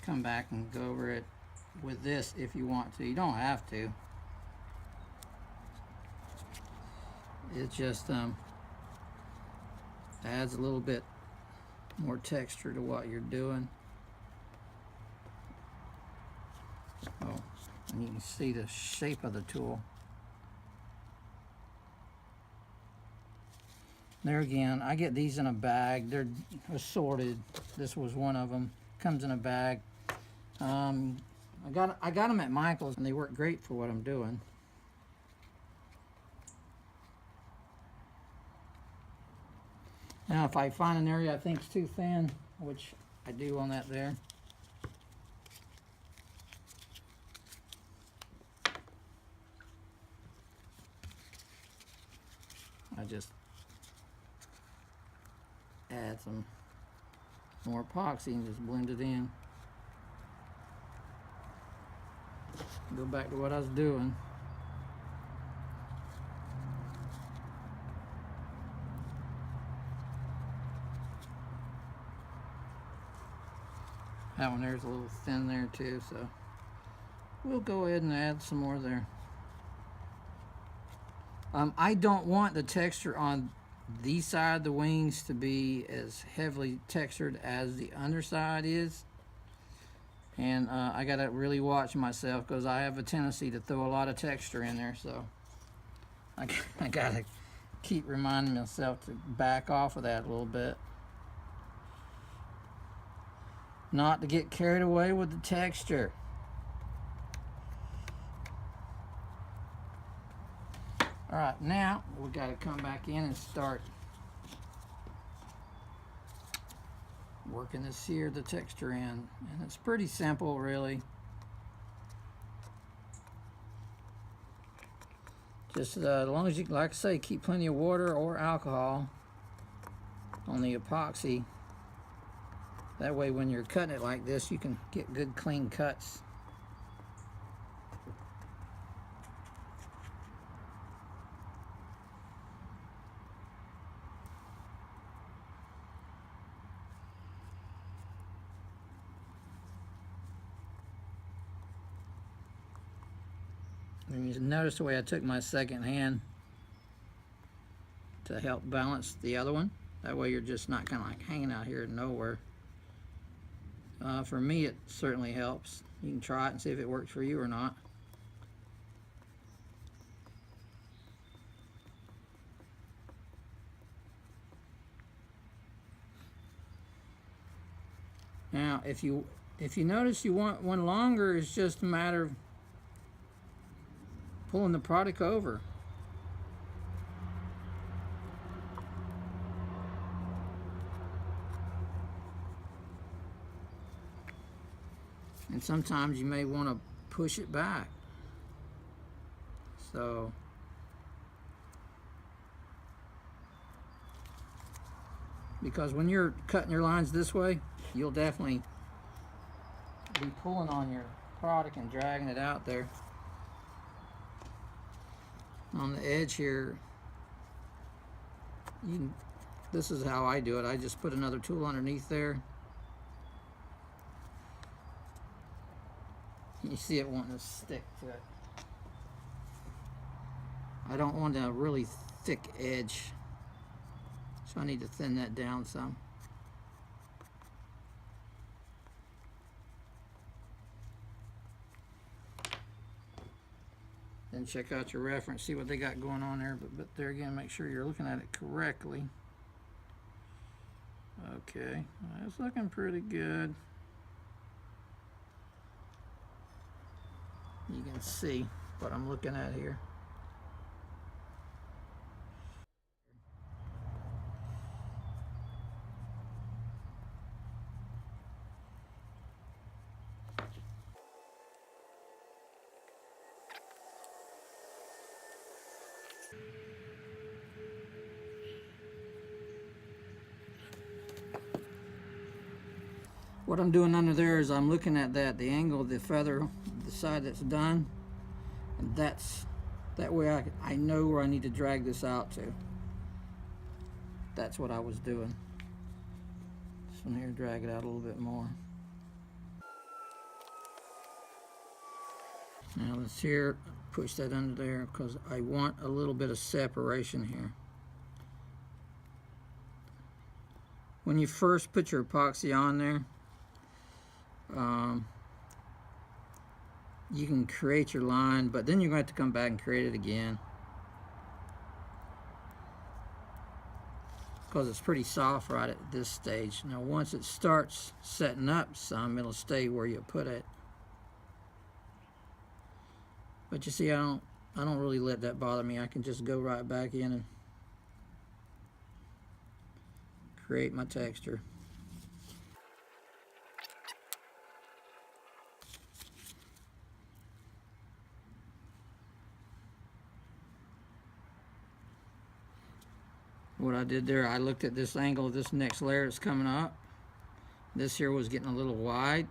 come back and go over it with this if you want to. You don't have to. It just adds a little bit more texture to what you're doing. Oh, and you can see the shape of the tool. There again, I get these in a bag. They're assorted. This was one of them. Comes in a bag. I got them at Michael's, and they work great for what I'm doing. Now, if I find an area I think is too thin, which I do on that there, I just add some more epoxy and just blend it in. Go back to what I was doing. That one there's a little thin there too, so we'll go ahead and add some more there. I don't want the texture on the side of the wings to be as heavily textured as the underside is. And I gotta really watch myself because I have a tendency to throw a lot of texture in there, so I gotta keep reminding myself to back off of that a little bit. Not to get carried away with the texture. All right, now we got to come back in and start working this here, the texture in. And it's pretty simple, really. Just as long as you, like I say, keep plenty of water or alcohol on the epoxy. That way when you're cutting it like this, you can get good clean cuts. And you notice the way I took my second hand to help balance the other one. That way you're just not kind of like hanging out here nowhere. For me, it certainly helps. You can try it and see if it works for you or not. Now, if you notice you want one longer, it's just a matter of pulling the product over. And sometimes you may want to push it back. So because when you're cutting your lines this way, you'll definitely be pulling on your product and dragging it out there. On the edge here, this is how I do it. I just put another tool underneath there. You see it wanting to stick to it. I don't want a really thick edge, so I need to thin that down some. Then check out your reference, see what they got going on there, but there again, make sure you're looking at it correctly. Okay, that's looking pretty good. You can see what I'm looking at here. What I'm doing under there is I'm looking at the angle of the feather, the side that's done, and that way I know where I need to drag this out to. That's what I was doing. This one here, drag it out a little bit more. Now let's here push that under there because I want a little bit of separation here. When you first put your epoxy on there, you can create your line, but then you're going to have to come back and create it again because it's pretty soft right at this stage. Now once it starts setting up some, it'll stay where you put it. But you see, I don't really let that bother me. I can just go right back in and create my texture. What I did there, I looked at this angle of this next layer that's coming up. This here was getting a little wide.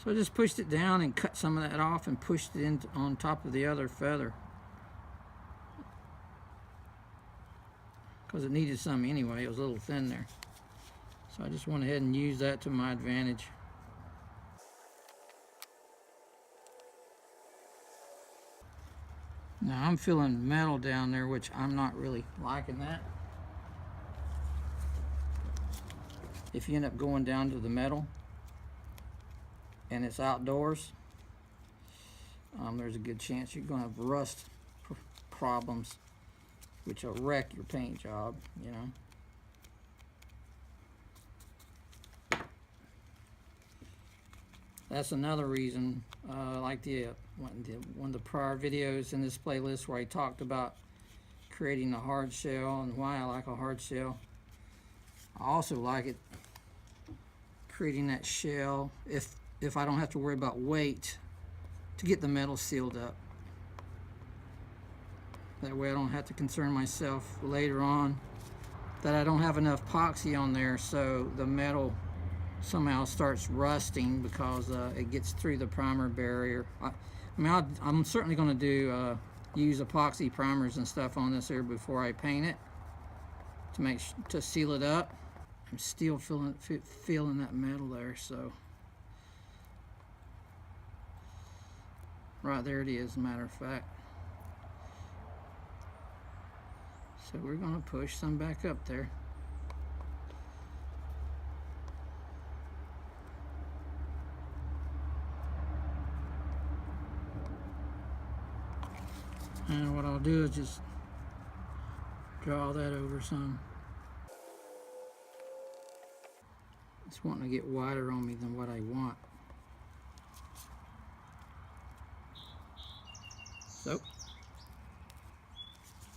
So I just pushed it down and cut some of that off and pushed it in on top of the other feather. Because it needed some anyway, it was a little thin there. So I just went ahead and used that to my advantage. Now I'm feeling metal down there, which I'm not really liking that. If you end up going down to the metal and it's outdoors, there's a good chance you're going to have rust problems, which will wreck your paint job, you know. That's another reason, like one of the prior videos in this playlist where I talked about creating a hard shell and why I like a hard shell. I also like it creating that shell if I don't have to worry about weight to get the metal sealed up. That way I don't have to concern myself later on that I don't have enough epoxy on there so the metal somehow starts rusting because it gets through the primer barrier. I'm certainly going to use epoxy primers and stuff on this here before I paint it to seal it up. I'm still feeling that metal there, so right there it is, as a matter of fact. So we're going to push some back up there. And what I'll do is just draw that over some. It's wanting to get wider on me than what I want. So,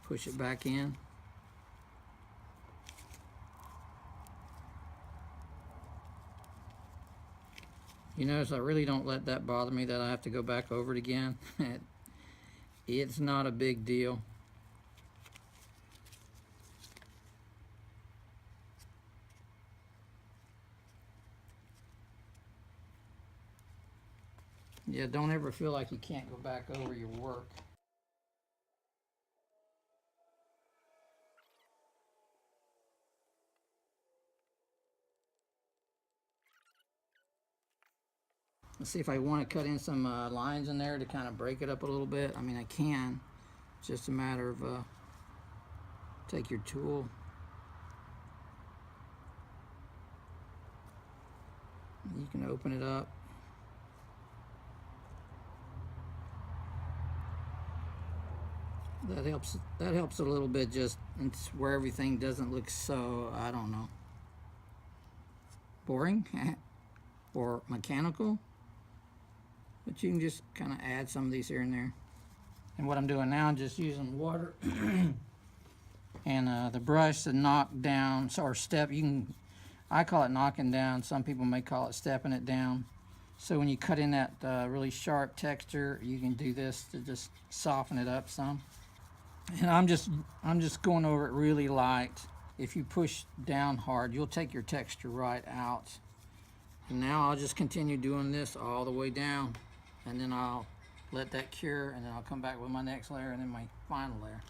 push it back in. You notice I really don't let that bother me that I have to go back over it again. It's not a big deal. Yeah, don't ever feel like you can't go back over your work. Let's see if I want to cut in some lines in there to kind of break it up a little bit. I mean, I can. It's just a matter of take your tool. You can open it up. That helps a little bit, just it's where everything doesn't look so, I don't know, boring or mechanical. But you can just kind of add some of these here and there. And what I'm doing now, I'm just using water and the brush to knock down or step. I call it knocking down. Some people may call it stepping it down. So when you cut in that really sharp texture, you can do this to just soften it up some. And I'm just going over it really light. If you push down hard, you'll take your texture right out. And now I'll just continue doing this all the way down, and then I'll let that cure, and then I'll come back with my next layer and then my final layer.